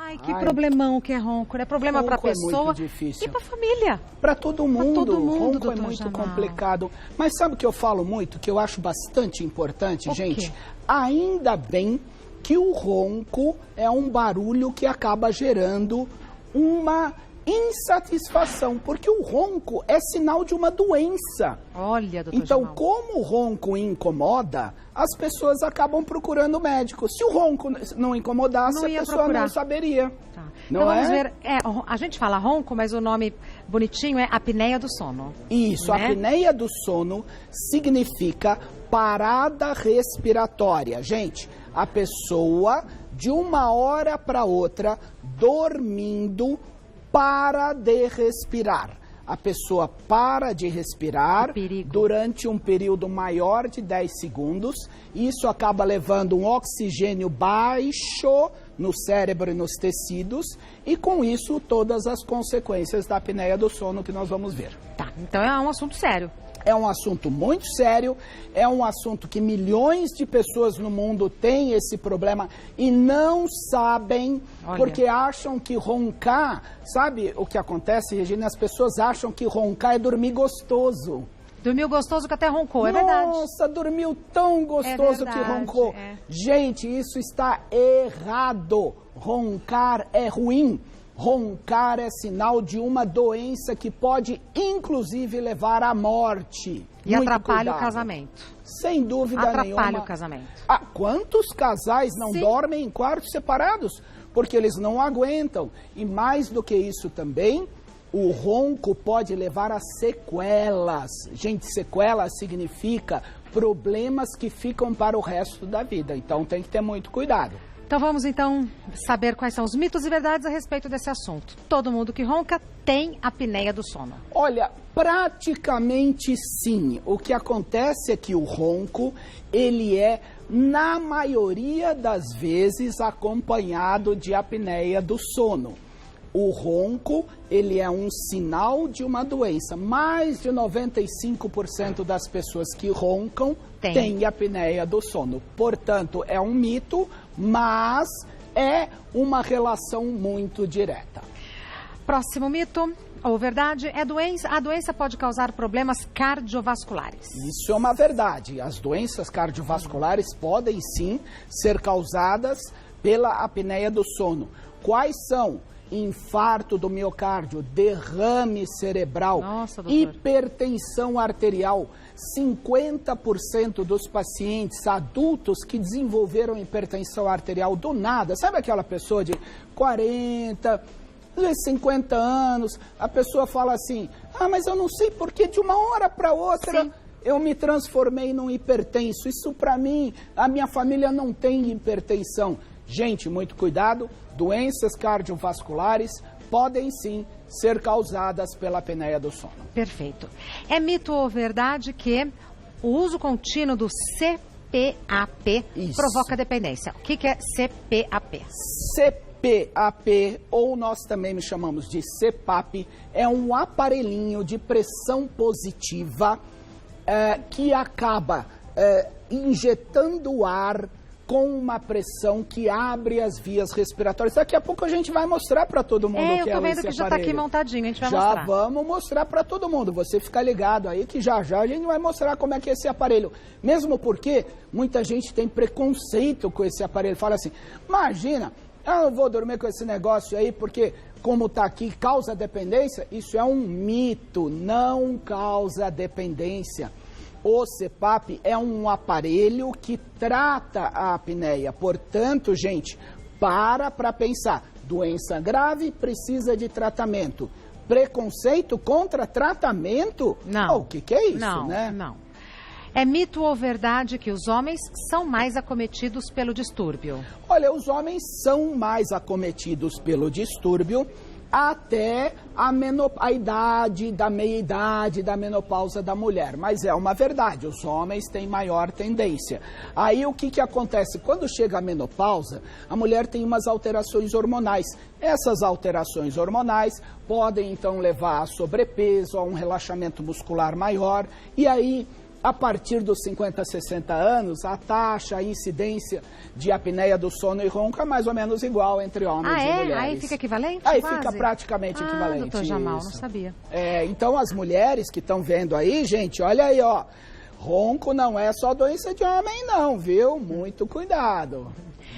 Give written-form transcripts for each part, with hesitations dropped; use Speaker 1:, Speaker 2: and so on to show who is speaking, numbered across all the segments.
Speaker 1: Ai, que problemão que é ronco. É problema para a pessoa
Speaker 2: é muito difícil.
Speaker 1: E para a família.
Speaker 2: Para todo mundo.
Speaker 1: Todo mundo,
Speaker 2: ronco é muito complicado. Mas sabe o que eu falo muito, que eu acho bastante importante, gente? Ainda bem que o ronco é um barulho que acaba gerando uma insatisfação, porque o ronco é sinal de uma doença.
Speaker 1: Olha, doutor
Speaker 2: Então,
Speaker 1: Jamal,
Speaker 2: como o ronco incomoda, as pessoas acabam procurando médico. Se o ronco não incomodasse, a pessoa não saberia.
Speaker 1: Tá.
Speaker 2: Não
Speaker 1: então vamos
Speaker 2: é?
Speaker 1: ver, a gente fala ronco, mas o nome bonitinho é apneia do sono.
Speaker 2: Isso,
Speaker 1: né?
Speaker 2: A apneia do sono significa parada respiratória. Gente, a pessoa de uma hora para outra, dormindo, para de respirar. A pessoa para de respirar durante um período maior de 10 segundos. Isso acaba levando um oxigênio baixo no cérebro e nos tecidos. E com isso, todas as consequências da apneia do sono que nós vamos ver.
Speaker 1: Tá, então é um assunto sério.
Speaker 2: É um assunto muito sério, é um assunto que milhões de pessoas no mundo têm esse problema e não sabem, porque acham que roncar, sabe o que acontece, Regina? As pessoas acham que roncar é dormir gostoso.
Speaker 1: Dormiu gostoso que até roncou, é verdade.
Speaker 2: Nossa, dormiu tão gostoso que roncou. Gente, isso está errado. Roncar é ruim. Roncar é sinal de uma doença que pode, inclusive, levar à morte.
Speaker 1: E atrapalha o casamento.
Speaker 2: Sem dúvida nenhuma.
Speaker 1: Atrapalha o casamento.
Speaker 2: Quantos casais não dormem em quartos separados? Porque eles não aguentam. E mais do que isso também, o ronco pode levar a sequelas. Gente, sequelas significa problemas que ficam para o resto da vida. Então tem que ter muito cuidado.
Speaker 1: Então vamos então saber quais são os mitos e verdades a respeito desse assunto. Todo mundo que ronca tem apneia do sono.
Speaker 2: Olha, praticamente sim. O que acontece é que o ronco, ele é, na maioria das vezes, acompanhado de apneia do sono. O ronco, ele é um sinal de uma doença. Mais de 95% das pessoas que roncam têm apneia do sono. Portanto, é um mito, mas é uma relação muito direta.
Speaker 1: Próximo mito, ou verdade, a doença pode causar problemas cardiovasculares.
Speaker 2: Isso é uma verdade. As doenças cardiovasculares podem sim ser causadas pela apneia do sono. Quais são? Infarto do miocárdio, derrame cerebral, hipertensão arterial. 50% dos pacientes adultos que desenvolveram hipertensão arterial do nada, sabe aquela pessoa de 40, às vezes 50 anos, a pessoa fala assim, mas eu não sei porque de uma hora para outra eu me transformei num hipertenso. Isso para mim, a minha família não tem hipertensão. Gente, muito cuidado, doenças cardiovasculares podem sim ser causadas pela apneia do sono.
Speaker 1: Perfeito. É mito ou verdade que o uso contínuo do CPAP provoca dependência? O que é CPAP?
Speaker 2: CPAP, ou nós também chamamos de CPAP, é um aparelhinho de pressão positiva que acaba injetando ar com uma pressão que abre as vias respiratórias. Daqui a pouco a gente vai mostrar para todo mundo o que é esse aparelho.
Speaker 1: Eu tô vendo que já está aqui montadinho, a gente vai mostrar.
Speaker 2: Já vamos mostrar para todo mundo. Você fica ligado aí que já a gente vai mostrar como é que é esse aparelho. Mesmo porque muita gente tem preconceito com esse aparelho. Fala assim, imagina, eu não vou dormir com esse negócio aí porque, como está aqui, causa dependência. Isso é um mito, não causa dependência. O CPAP é um aparelho que trata a apneia. Portanto, gente, para pensar. Doença grave precisa de tratamento. Preconceito contra tratamento?
Speaker 1: Não.
Speaker 2: O que é isso, né?
Speaker 1: Não. É mito ou verdade que os homens são mais acometidos pelo distúrbio?
Speaker 2: Olha, os homens são mais acometidos pelo distúrbio até a idade, da meia-idade, da menopausa da mulher. Mas é uma verdade, os homens têm maior tendência. Aí o que acontece? Quando chega a menopausa, a mulher tem umas alterações hormonais. Essas alterações hormonais podem então levar a sobrepeso, a um relaxamento muscular maior, e aí A partir dos 50, 60 anos, a taxa, a incidência de apneia do sono e ronco é mais ou menos igual entre homens e mulheres.
Speaker 1: Aí fica equivalente?
Speaker 2: Aí
Speaker 1: quase?
Speaker 2: Fica praticamente equivalente.
Speaker 1: Doutor Jamal, não sabia.
Speaker 2: Então, as mulheres que estão vendo aí, gente, olha aí, ó. Ronco não é só doença de homem, não, viu? Muito cuidado,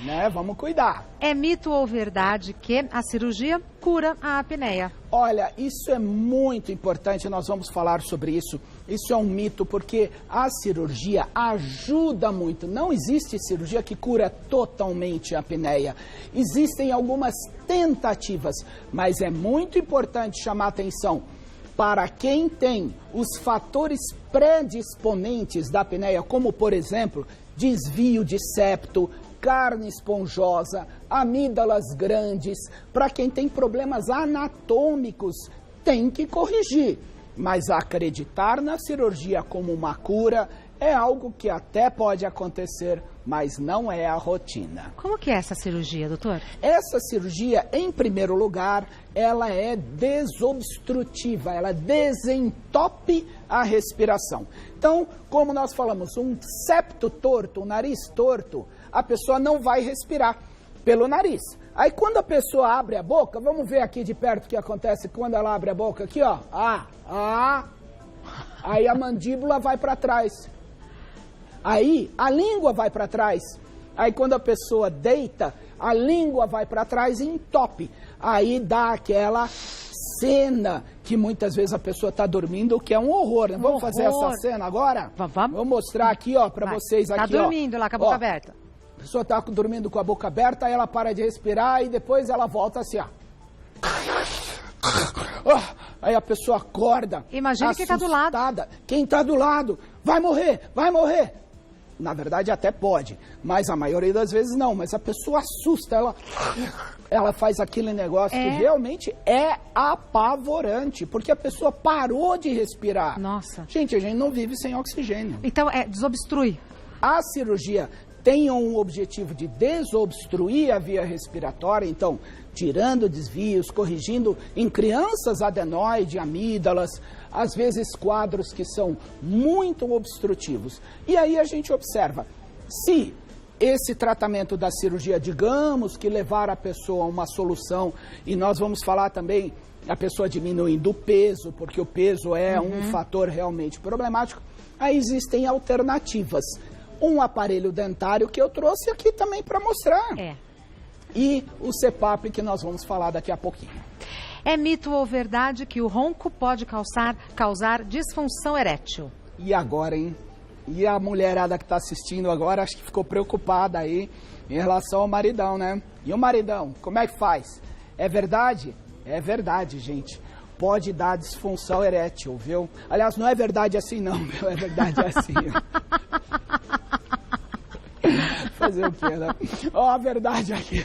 Speaker 2: né? Vamos cuidar.
Speaker 1: É mito ou verdade que a cirurgia cura a apneia?
Speaker 2: Olha, isso é muito importante, nós vamos falar sobre isso. Isso é um mito porque a cirurgia ajuda muito. Não existe cirurgia que cura totalmente a apneia. Existem algumas tentativas, mas é muito importante chamar atenção para quem tem os fatores predisponentes da apneia, como, por exemplo, desvio de septo, carne esponjosa, amígdalas grandes. Para quem tem problemas anatômicos, tem que corrigir. Mas acreditar na cirurgia como uma cura é algo que até pode acontecer, mas não é a rotina.
Speaker 1: Como que é essa cirurgia, doutor?
Speaker 2: Essa cirurgia, em primeiro lugar, ela é desobstrutiva, ela desentope a respiração. Então, como nós falamos, um septo torto, um nariz torto, a pessoa não vai respirar pelo nariz. Aí quando a pessoa abre a boca, vamos ver aqui de perto o que acontece quando ela abre a boca aqui, ó. Aí a mandíbula vai para trás. Aí a língua vai para trás. Aí quando a pessoa deita, a língua vai para trás e entope. Aí dá aquela cena que muitas vezes a pessoa está dormindo, que é um horror, né? Vamos fazer essa cena agora?
Speaker 1: Vamos.
Speaker 2: Vou mostrar aqui, ó, para vocês aqui, ó.
Speaker 1: Tá dormindo lá com a boca aberta.
Speaker 2: A pessoa está dormindo com a boca aberta, aí ela para de respirar e depois ela volta assim, ó. Aí a pessoa acorda.
Speaker 1: Imagina quem está do lado.
Speaker 2: Quem está do lado? Vai morrer, vai morrer. Na verdade até pode, mas a maioria das vezes não. Mas a pessoa assusta, ela faz aquele negócio que realmente é apavorante, porque a pessoa parou de respirar.
Speaker 1: Nossa.
Speaker 2: Gente, a gente não vive sem oxigênio.
Speaker 1: Então desobstrui.
Speaker 2: A cirurgia tem um objetivo de desobstruir a via respiratória, então, tirando desvios, corrigindo em crianças adenoide, amígdalas, às vezes quadros que são muito obstrutivos. E aí a gente observa, se esse tratamento da cirurgia, digamos que levar a pessoa a uma solução, e nós vamos falar também a pessoa diminuindo o peso, porque o peso é um fator realmente problemático, aí existem alternativas. Um aparelho dentário que eu trouxe aqui também para mostrar. E o CPAP que nós vamos falar daqui a pouquinho.
Speaker 1: É mito ou verdade que o ronco pode causar disfunção erétil?
Speaker 2: E agora, hein? E a mulherada que está assistindo agora, acho que ficou preocupada aí em relação ao maridão, né? E o maridão, como é que faz? É verdade? É verdade, gente. Pode dar disfunção erétil, viu? Aliás, não é verdade assim não, meu. É verdade assim. Fazer o quê, né? Ó, a verdade aqui.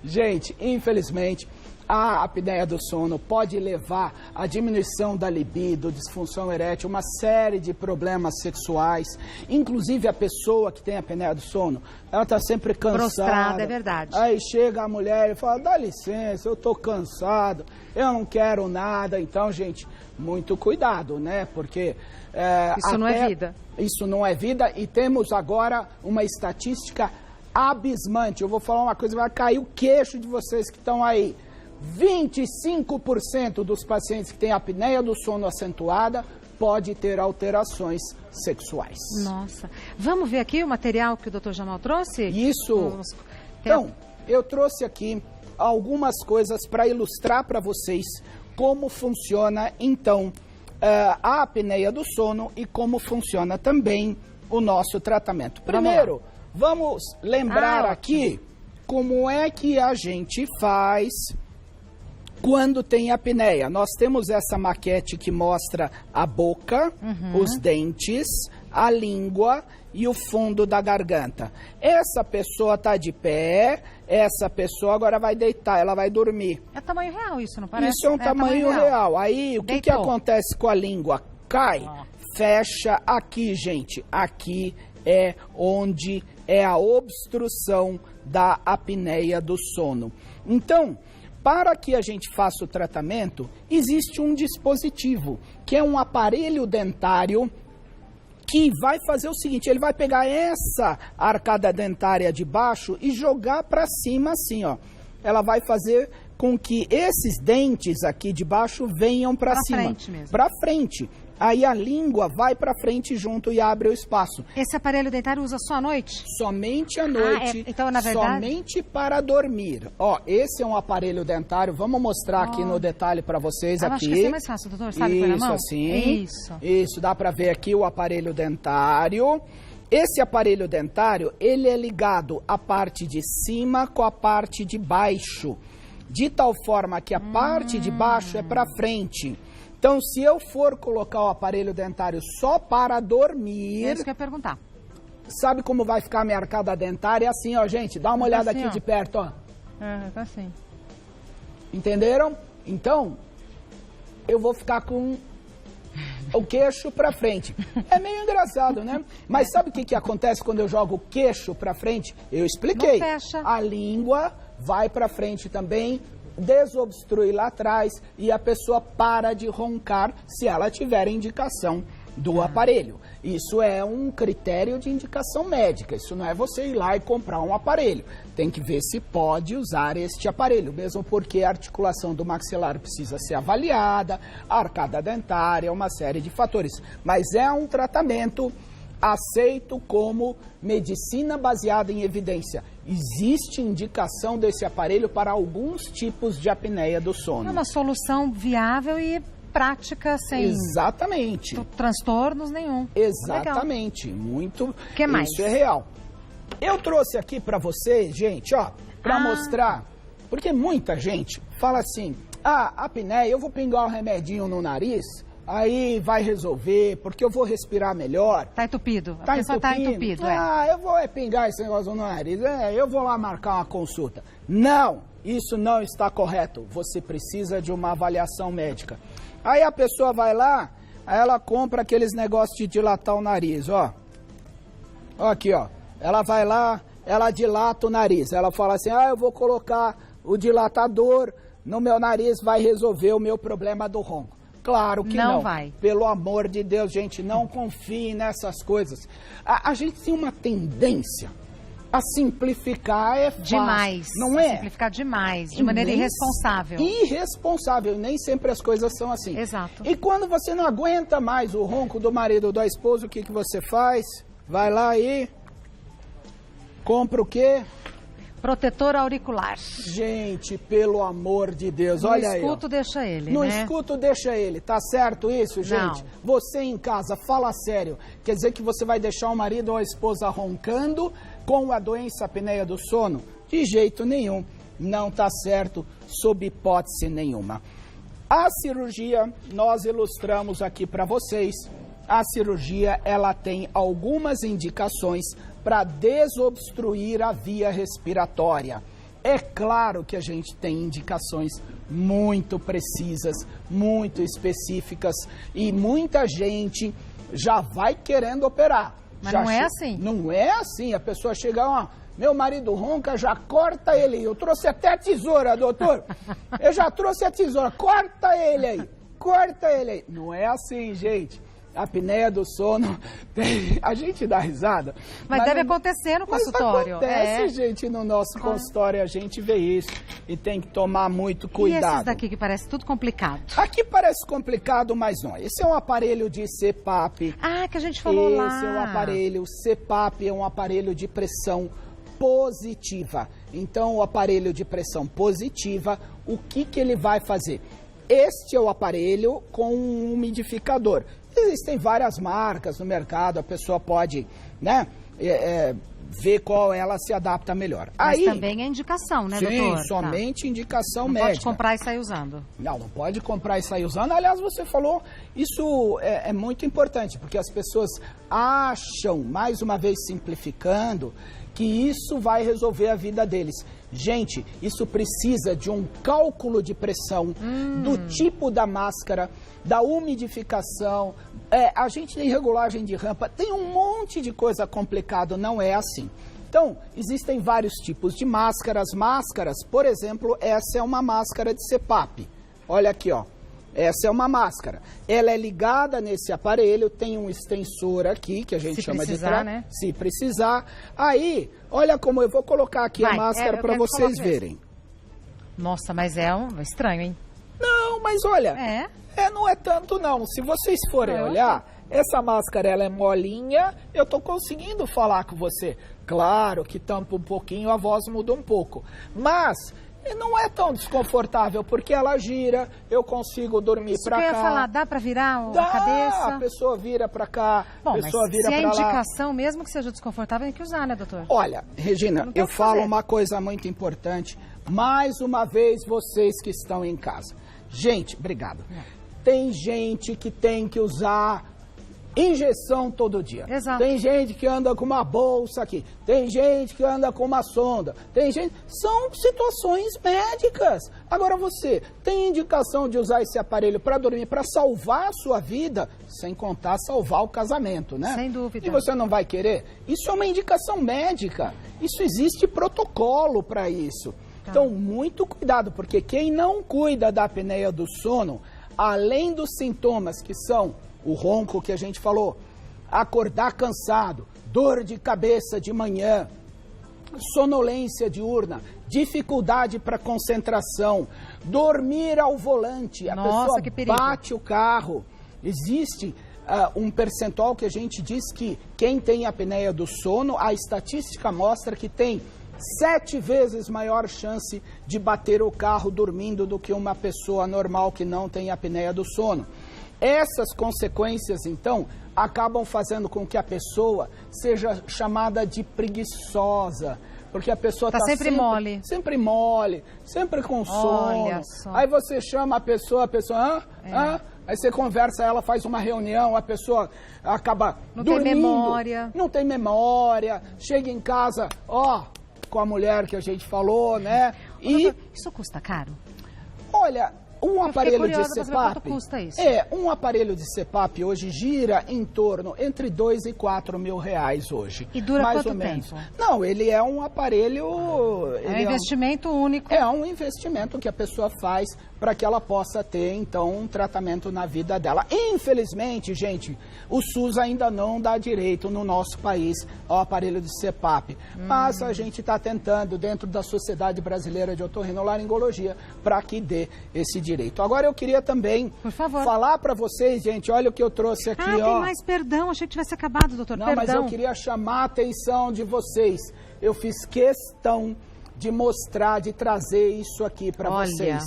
Speaker 2: Gente, infelizmente, a apneia do sono pode levar à diminuição da libido, disfunção erétil, uma série de problemas sexuais. Inclusive a pessoa que tem apneia do sono, ela está sempre cansada.
Speaker 1: Prostrada, é verdade.
Speaker 2: Aí chega a mulher e fala, dá licença, eu estou cansado, eu não quero nada. Então, gente, muito cuidado, né? Porque...
Speaker 1: isso não é vida.
Speaker 2: Isso não é vida e temos agora uma estatística abismante. Eu vou falar uma coisa, vai cair o queixo de vocês que estão aí. 25% dos pacientes que têm apneia do sono acentuada pode ter alterações sexuais.
Speaker 1: Nossa. Vamos ver aqui o material que o Dr. Jamal trouxe?
Speaker 2: Isso. Então, eu trouxe aqui algumas coisas para ilustrar para vocês como funciona, então, a apneia do sono e como funciona também o nosso tratamento. Primeiro, vamos lembrar aqui como é que a gente faz quando tem apneia. Nós temos essa maquete que mostra a boca, os dentes, a língua e o fundo da garganta. Essa pessoa está de pé, essa pessoa agora vai deitar, ela vai dormir.
Speaker 1: É tamanho real isso, não parece?
Speaker 2: Isso é um tamanho real. Aí, o que acontece com a língua? Cai, fecha aqui, gente. Aqui é onde é a obstrução da apneia do sono. Então, para que a gente faça o tratamento, existe um dispositivo, que é um aparelho dentário que vai fazer o seguinte, ele vai pegar essa arcada dentária de baixo e jogar para cima assim, ó. Ela vai fazer com que esses dentes aqui de baixo venham para cima. Para frente mesmo. Para frente. Aí a língua vai para frente junto e abre o espaço.
Speaker 1: Esse aparelho dentário usa só à noite?
Speaker 2: Somente à noite.
Speaker 1: Então, na verdade...
Speaker 2: Somente para dormir. Ó, esse é um aparelho dentário. Vamos mostrar aqui no detalhe para vocês aqui.
Speaker 1: Acho que assim é mais fácil, doutor. Sabe, põe na mão?
Speaker 2: Assim. Isso, dá para ver aqui o aparelho dentário. Esse aparelho dentário, ele é ligado à parte de cima com a parte de baixo. De tal forma que a parte de baixo é para frente. Então, se eu for colocar o aparelho dentário só para dormir...
Speaker 1: É isso que eu ia perguntar.
Speaker 2: Sabe como vai ficar a minha arcada dentária? É assim, ó, gente. Dá uma olhada assim, aqui de perto, ó.
Speaker 1: Tá assim.
Speaker 2: Entenderam? Então, eu vou ficar com o queixo para frente. É meio engraçado, né? Mas sabe o que acontece quando eu jogo o queixo para frente? Eu expliquei.
Speaker 1: Não fecha.
Speaker 2: A língua vai para frente também, desobstrui lá atrás e a pessoa para de roncar se ela tiver indicação do aparelho. Isso é um critério de indicação médica, isso não é você ir lá e comprar um aparelho. Tem que ver se pode usar este aparelho, mesmo porque a articulação do maxilar precisa ser avaliada, a arcada dentária, uma série de fatores. Mas é um tratamento aceito como medicina baseada em evidência. Existe indicação desse aparelho para alguns tipos de apneia do sono.
Speaker 1: É uma solução viável e prática, sem
Speaker 2: exatamente
Speaker 1: transtornos nenhum.
Speaker 2: Exatamente. Legal. Muito.
Speaker 1: Que mais?
Speaker 2: Isso é real. Eu trouxe aqui para vocês, gente, ó, para mostrar, porque muita gente fala assim, a apneia, eu vou pingar um remedinho no nariz, aí vai resolver, porque eu vou respirar melhor.
Speaker 1: Tá entupido. A pessoa tá entupido,
Speaker 2: eu vou pingar esse negócio no nariz, eu vou lá marcar uma consulta. Não, isso não está correto. Você precisa de uma avaliação médica. Aí a pessoa vai lá, aí ela compra aqueles negócios de dilatar o nariz, ó. Ó aqui, ó. Ela vai lá, ela dilata o nariz. Ela fala assim, eu vou colocar o dilatador no meu nariz, vai resolver o meu problema do ronco. Claro que não.
Speaker 1: Não vai.
Speaker 2: Pelo amor de Deus, gente, não confie nessas coisas. A gente tem uma tendência a simplificar
Speaker 1: demais.
Speaker 2: Não é?
Speaker 1: Simplificar demais, de maneira irresponsável.
Speaker 2: Irresponsável, nem sempre as coisas são assim.
Speaker 1: Exato.
Speaker 2: E quando você não aguenta mais o ronco do marido ou da esposa, o que você faz? Vai lá e compra o quê?
Speaker 1: Protetor auricular.
Speaker 2: Gente, pelo amor de Deus, olha aí.
Speaker 1: No escuto, deixa ele,
Speaker 2: No escuto, deixa ele. Tá certo isso, gente?
Speaker 1: Não.
Speaker 2: Você em casa, fala sério. Quer dizer que você vai deixar o marido ou a esposa roncando com a doença apneia do sono? De jeito nenhum. Não tá certo, sob hipótese nenhuma. A cirurgia, nós ilustramos aqui para vocês. A cirurgia, ela tem algumas indicações para desobstruir a via respiratória. É claro que a gente tem indicações muito precisas, muito específicas e muita gente já vai querendo operar.
Speaker 1: Mas não é assim.
Speaker 2: Não é assim. A pessoa chega, ó, meu marido ronca, já corta ele. Eu trouxe até a tesoura, doutor. Eu já trouxe a tesoura. Corta ele aí. Corta ele aí. Não é assim, gente. A apneia do sono, a gente dá risada.
Speaker 1: Mas deve acontecer no consultório.
Speaker 2: Acontece, gente, no nosso consultório, a gente vê isso. E tem que tomar muito cuidado.
Speaker 1: E esses daqui que parece tudo complicado?
Speaker 2: Aqui parece complicado, mas não. Esse é um aparelho de CPAP.
Speaker 1: Ah, que a gente falou lá.
Speaker 2: Esse é um aparelho, CPAP é um aparelho de pressão positiva. Então, o aparelho de pressão positiva, o que ele vai fazer? Este é o aparelho com um umidificador. Existem várias marcas no mercado, a pessoa pode, né, ver qual ela se adapta melhor.
Speaker 1: Mas também é indicação, né, doutor?
Speaker 2: Sim, somente indicação
Speaker 1: médica. Não pode comprar e sair usando.
Speaker 2: Não pode comprar e sair usando. Aliás, você falou, isso é muito importante, porque as pessoas acham, mais uma vez simplificando, que isso vai resolver a vida deles. Gente, isso precisa de um cálculo de pressão, do tipo da máscara, da umidificação, agente de regulagem de rampa, tem um monte de coisa complicada, não é assim. Então, existem vários tipos de máscaras. Máscaras, por exemplo, essa é uma máscara de CPAP. Olha aqui, ó. Essa é uma máscara. Ela é ligada nesse aparelho, tem um extensor aqui, que a gente chama de trás.
Speaker 1: Né?
Speaker 2: Se precisar. Aí, olha como eu vou colocar aqui a máscara para vocês verem.
Speaker 1: Nossa, mas é estranho, hein?
Speaker 2: Não, mas olha, não é tanto não. Se vocês forem olhar, essa máscara ela é molinha, eu tô conseguindo falar com você. Claro que tampa um pouquinho, a voz muda um pouco. Mas não é tão desconfortável, porque ela gira, eu consigo dormir pra cá.
Speaker 1: Isso que eu ia falar, dá pra virar a cabeça?
Speaker 2: A pessoa vira pra cá, a pessoa vira pra lá.
Speaker 1: Se é indicação, mesmo que seja desconfortável, tem que usar, né, doutor?
Speaker 2: Olha, Regina, eu falo uma coisa muito importante. Mais uma vez, vocês que estão em casa. Gente, obrigado. Tem gente que tem que usar injeção todo dia.
Speaker 1: Exato.
Speaker 2: Tem gente que anda com uma bolsa aqui. Tem gente que anda com uma sonda. Tem gente... São situações médicas. Agora você tem indicação de usar esse aparelho para dormir, para salvar a sua vida, sem contar salvar o casamento, né?
Speaker 1: Sem dúvida.
Speaker 2: E você não vai querer? Isso é uma indicação médica. Isso existe protocolo para isso. Então, muito cuidado, porque quem não cuida da apneia do sono, além dos sintomas que são o ronco que a gente falou, acordar cansado, dor de cabeça de manhã, sonolência diurna, dificuldade para concentração, dormir ao volante, a pessoa bate o carro. Existe um percentual que a gente diz que quem tem apneia do sono, a estatística mostra que tem 7 vezes maior chance de bater o carro dormindo do que uma pessoa normal que não tem apneia do sono. Essas consequências, então, acabam fazendo com que a pessoa seja chamada de preguiçosa, porque a pessoa está sempre mole, sempre com sono. Aí você chama a pessoa, aí você conversa, ela faz uma reunião, a pessoa acaba dormindo, não tem memória, chega em casa, com a mulher que a gente falou, né?
Speaker 1: E isso custa caro?
Speaker 2: Olha, um aparelho de CPAP,
Speaker 1: quanto custa isso?
Speaker 2: Um aparelho de CPAP hoje gira em torno entre 2 e 4 mil reais hoje.
Speaker 1: E dura
Speaker 2: mais
Speaker 1: quanto
Speaker 2: ou menos.
Speaker 1: tempo?
Speaker 2: Não, ele é um aparelho...
Speaker 1: É um investimento único.
Speaker 2: É um investimento que a pessoa faz para que ela possa ter, então, um tratamento na vida dela. Infelizmente, gente, o SUS ainda não dá direito no nosso país ao aparelho de CPAP. Mas a gente está tentando, dentro da Sociedade Brasileira de Otorrinolaringologia, para que dê esse direito. Agora eu queria também falar para vocês, gente, olha o que eu trouxe aqui,
Speaker 1: tem mais, perdão, achei que tivesse acabado, doutor,
Speaker 2: Não, mas eu queria chamar a atenção de vocês. Eu fiz questão de mostrar, de trazer isso aqui para vocês.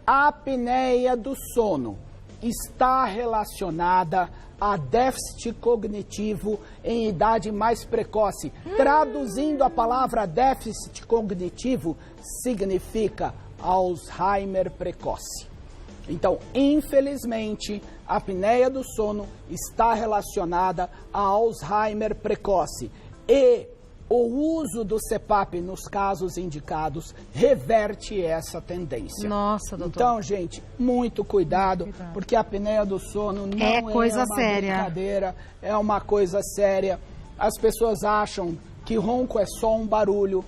Speaker 2: A apneia do sono está relacionada a déficit cognitivo em idade mais precoce. Traduzindo a palavra déficit cognitivo, significa Alzheimer precoce. Então, infelizmente, a apneia do sono está relacionada a Alzheimer precoce. E o uso do CPAP nos casos indicados reverte essa tendência.
Speaker 1: Nossa, doutor.
Speaker 2: Então, gente, muito cuidado, porque a apneia do sono não é
Speaker 1: coisa séria.
Speaker 2: Brincadeira, é uma coisa séria. As pessoas acham que ronco é só um barulho.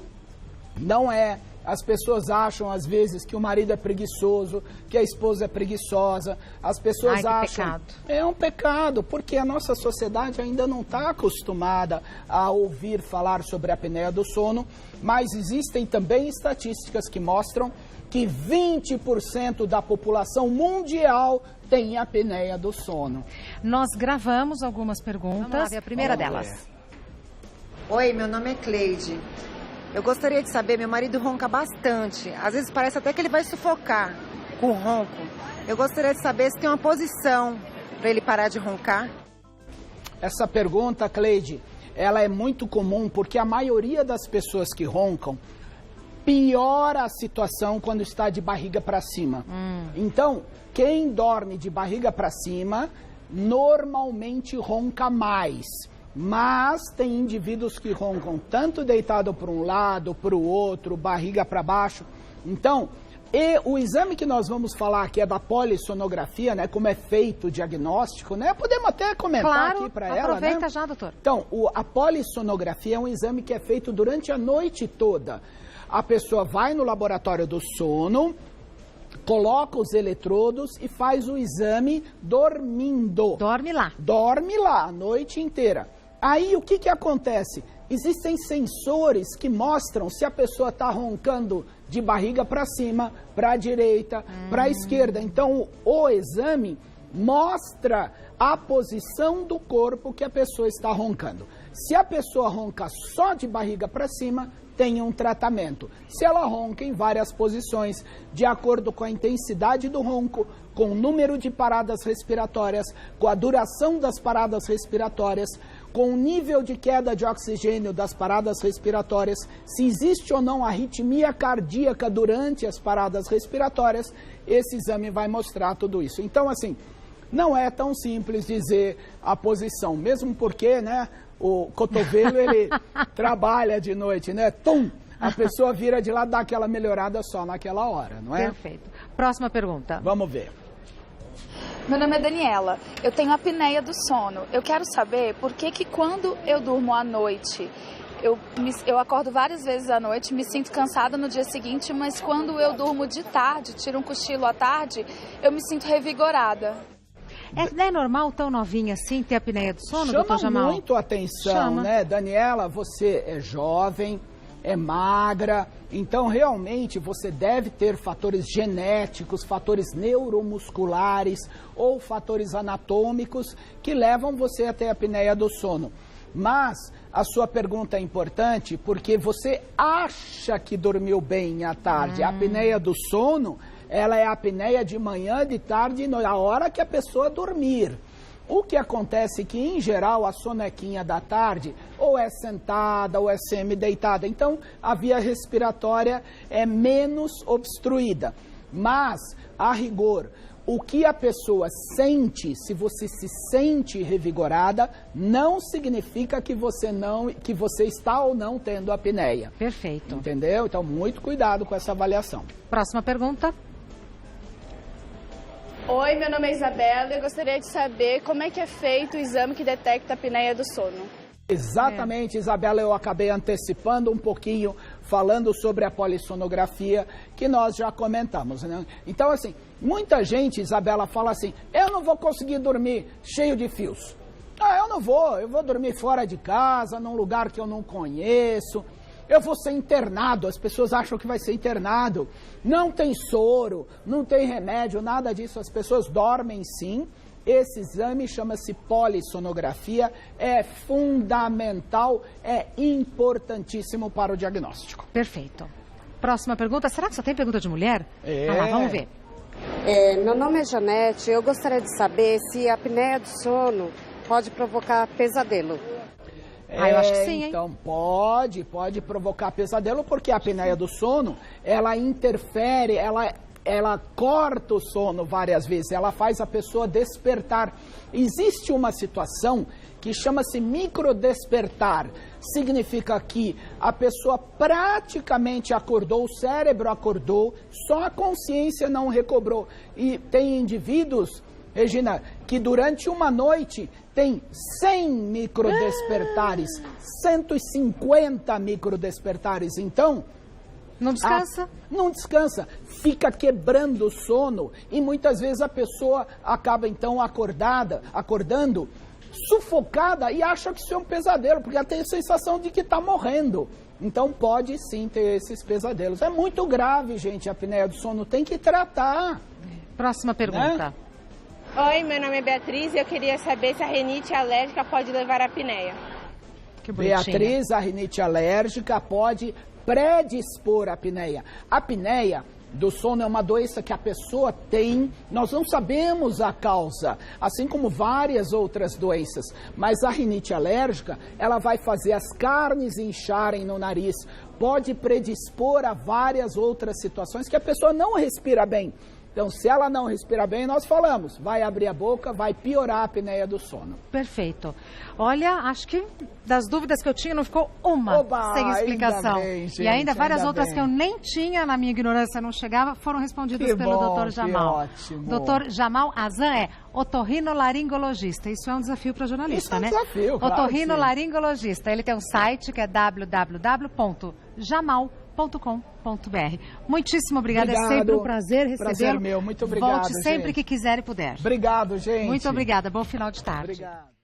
Speaker 2: Não é. As pessoas acham, às vezes, que o marido é preguiçoso, que a esposa é preguiçosa. As pessoas acham...
Speaker 1: Pecado.
Speaker 2: É um pecado, porque a nossa sociedade ainda não está acostumada a ouvir falar sobre a apneia do sono, mas existem também estatísticas que mostram que 20% da população mundial tem apneia do sono.
Speaker 1: Nós gravamos algumas perguntas. Vamos lá, a primeira delas.
Speaker 3: Oi, meu nome é Cleide. Eu gostaria de saber, meu marido ronca bastante. Às vezes parece até que ele vai sufocar com o ronco. Eu gostaria de saber se tem uma posição para ele parar de roncar.
Speaker 2: Essa pergunta, Cleide, ela é muito comum porque a maioria das pessoas que roncam piora a situação quando está de barriga para cima. Então, quem dorme de barriga para cima normalmente ronca mais. Mas tem indivíduos que roncam tanto deitado para um lado, para o outro, barriga para baixo. Então, o exame que nós vamos falar aqui é da polissonografia, né? Como é feito o diagnóstico, né? Podemos até comentar aqui para ela,
Speaker 1: aproveita já, doutor.
Speaker 2: Então, a polissonografia é um exame que é feito durante a noite toda. A pessoa vai no laboratório do sono, coloca os eletrodos e faz o exame dormindo.
Speaker 1: Dorme lá.
Speaker 2: Dorme lá a noite inteira. Aí o que acontece? Existem sensores que mostram se a pessoa está roncando de barriga para cima, para a direita, para a esquerda. Então o exame mostra a posição do corpo que a pessoa está roncando. Se a pessoa ronca só de barriga para cima, tem um tratamento. Se ela ronca em várias posições, de acordo com a intensidade do ronco, com o número de paradas respiratórias, com a duração das paradas respiratórias, com o nível de queda de oxigênio das paradas respiratórias, se existe ou não arritmia cardíaca durante as paradas respiratórias, esse exame vai mostrar tudo isso. Então, assim, não é tão simples dizer a posição, mesmo porque, né, o cotovelo, ele trabalha de noite, né? Tum! A pessoa vira de lá, dá aquela melhorada só naquela hora, não é?
Speaker 1: Perfeito. Próxima pergunta.
Speaker 2: Vamos ver.
Speaker 4: Meu nome é Daniela, eu tenho apneia do sono. Eu quero saber por que quando eu durmo à noite, eu acordo várias vezes à noite, me sinto cansada no dia seguinte, mas quando eu durmo de tarde, tiro um cochilo à tarde, eu me sinto revigorada.
Speaker 1: É normal tão novinha assim ter apneia do sono, doutor Jamal?
Speaker 2: Chama muito atenção, né? Daniela, você é jovem, é magra, então realmente você deve ter fatores genéticos, fatores neuromusculares ou fatores anatômicos que levam você a ter apneia do sono. Mas a sua pergunta é importante porque você acha que dormiu bem à tarde. A apneia do sono, ela é a apneia de manhã, de tarde, na hora que a pessoa dormir. O que acontece é que, em geral, a sonequinha da tarde ou é sentada ou é semi-deitada. Então, a via respiratória é menos obstruída. Mas, a rigor, o que a pessoa sente, se você se sente revigorada, não significa que você está ou não tendo apneia.
Speaker 1: Perfeito.
Speaker 2: Entendeu? Então, muito cuidado com essa avaliação.
Speaker 1: Próxima pergunta.
Speaker 5: Oi, meu nome é Isabela e eu gostaria de saber como é que é feito o exame que detecta a apneia do sono.
Speaker 2: Exatamente, Isabela, eu acabei antecipando um pouquinho, falando sobre a polissonografia, que nós já comentamos, né? Então, assim, muita gente, Isabela, fala assim, eu não vou conseguir dormir cheio de fios. Eu vou dormir fora de casa, num lugar que eu não conheço. Eu vou ser internado, as pessoas acham que vai ser internado. Não tem soro, não tem remédio, nada disso. As pessoas dormem sim. Esse exame chama-se polissonografia, é fundamental, é importantíssimo para o diagnóstico.
Speaker 1: Perfeito. Próxima pergunta. Será que só tem pergunta de mulher? Vamos ver.
Speaker 6: Meu nome é Janete, eu gostaria de saber se a apneia do sono pode provocar pesadelo.
Speaker 1: Eu acho que sim, hein?
Speaker 2: Então, pode provocar pesadelo, porque a apneia do sono, ela interfere, ela corta o sono várias vezes, ela faz a pessoa despertar. Existe uma situação que chama-se microdespertar. Significa que a pessoa praticamente acordou, o cérebro acordou, só a consciência não recobrou. E tem indivíduos, Regina, que durante uma noite tem 100 microdespertares, 150 microdespertares. Então,
Speaker 1: não descansa?
Speaker 2: Não descansa, fica quebrando o sono e muitas vezes a pessoa acaba então acordando, sufocada e acha que isso é um pesadelo, porque ela tem a sensação de que está morrendo. Então pode sim ter esses pesadelos. É muito grave, gente, a apneia do sono, tem que tratar.
Speaker 1: Próxima pergunta.
Speaker 5: Oi, meu nome é Beatriz e eu queria saber se a rinite alérgica pode levar à apneia.
Speaker 1: Que bonitinha.
Speaker 2: Beatriz, a rinite alérgica pode predispor à apneia. A apneia do sono é uma doença que a pessoa tem, nós não sabemos a causa, assim como várias outras doenças, mas a rinite alérgica, ela vai fazer as carnes incharem no nariz, pode predispor a várias outras situações que a pessoa não respira bem. Então, se ela não respira bem, nós falamos, vai abrir a boca, vai piorar a apneia do sono.
Speaker 1: Perfeito. Olha, acho que das dúvidas que eu tinha, não ficou uma sem explicação.
Speaker 2: Ainda bem, gente,
Speaker 1: e ainda várias outras
Speaker 2: bem.
Speaker 1: Que eu nem tinha, na minha ignorância não chegava, foram respondidas
Speaker 2: Que
Speaker 1: pelo
Speaker 2: bom,
Speaker 1: Dr. Jamal.
Speaker 2: que ótimo.
Speaker 1: Dr. Jamal Azan é otorrinolaringologista. Isso é um desafio para jornalista,
Speaker 2: Isso
Speaker 1: né?
Speaker 2: É um desafio, claro.
Speaker 1: Otorrinolaringologista. Ele tem um site que é www.jamal.com.br. Muitíssimo obrigada, é sempre um prazer recebê-lo.
Speaker 2: Prazer meu, muito obrigado,
Speaker 1: Volte sempre
Speaker 2: gente.
Speaker 1: que quiser e puder.
Speaker 2: Obrigado, gente.
Speaker 1: Muito obrigada, bom final de tarde.
Speaker 2: Obrigado.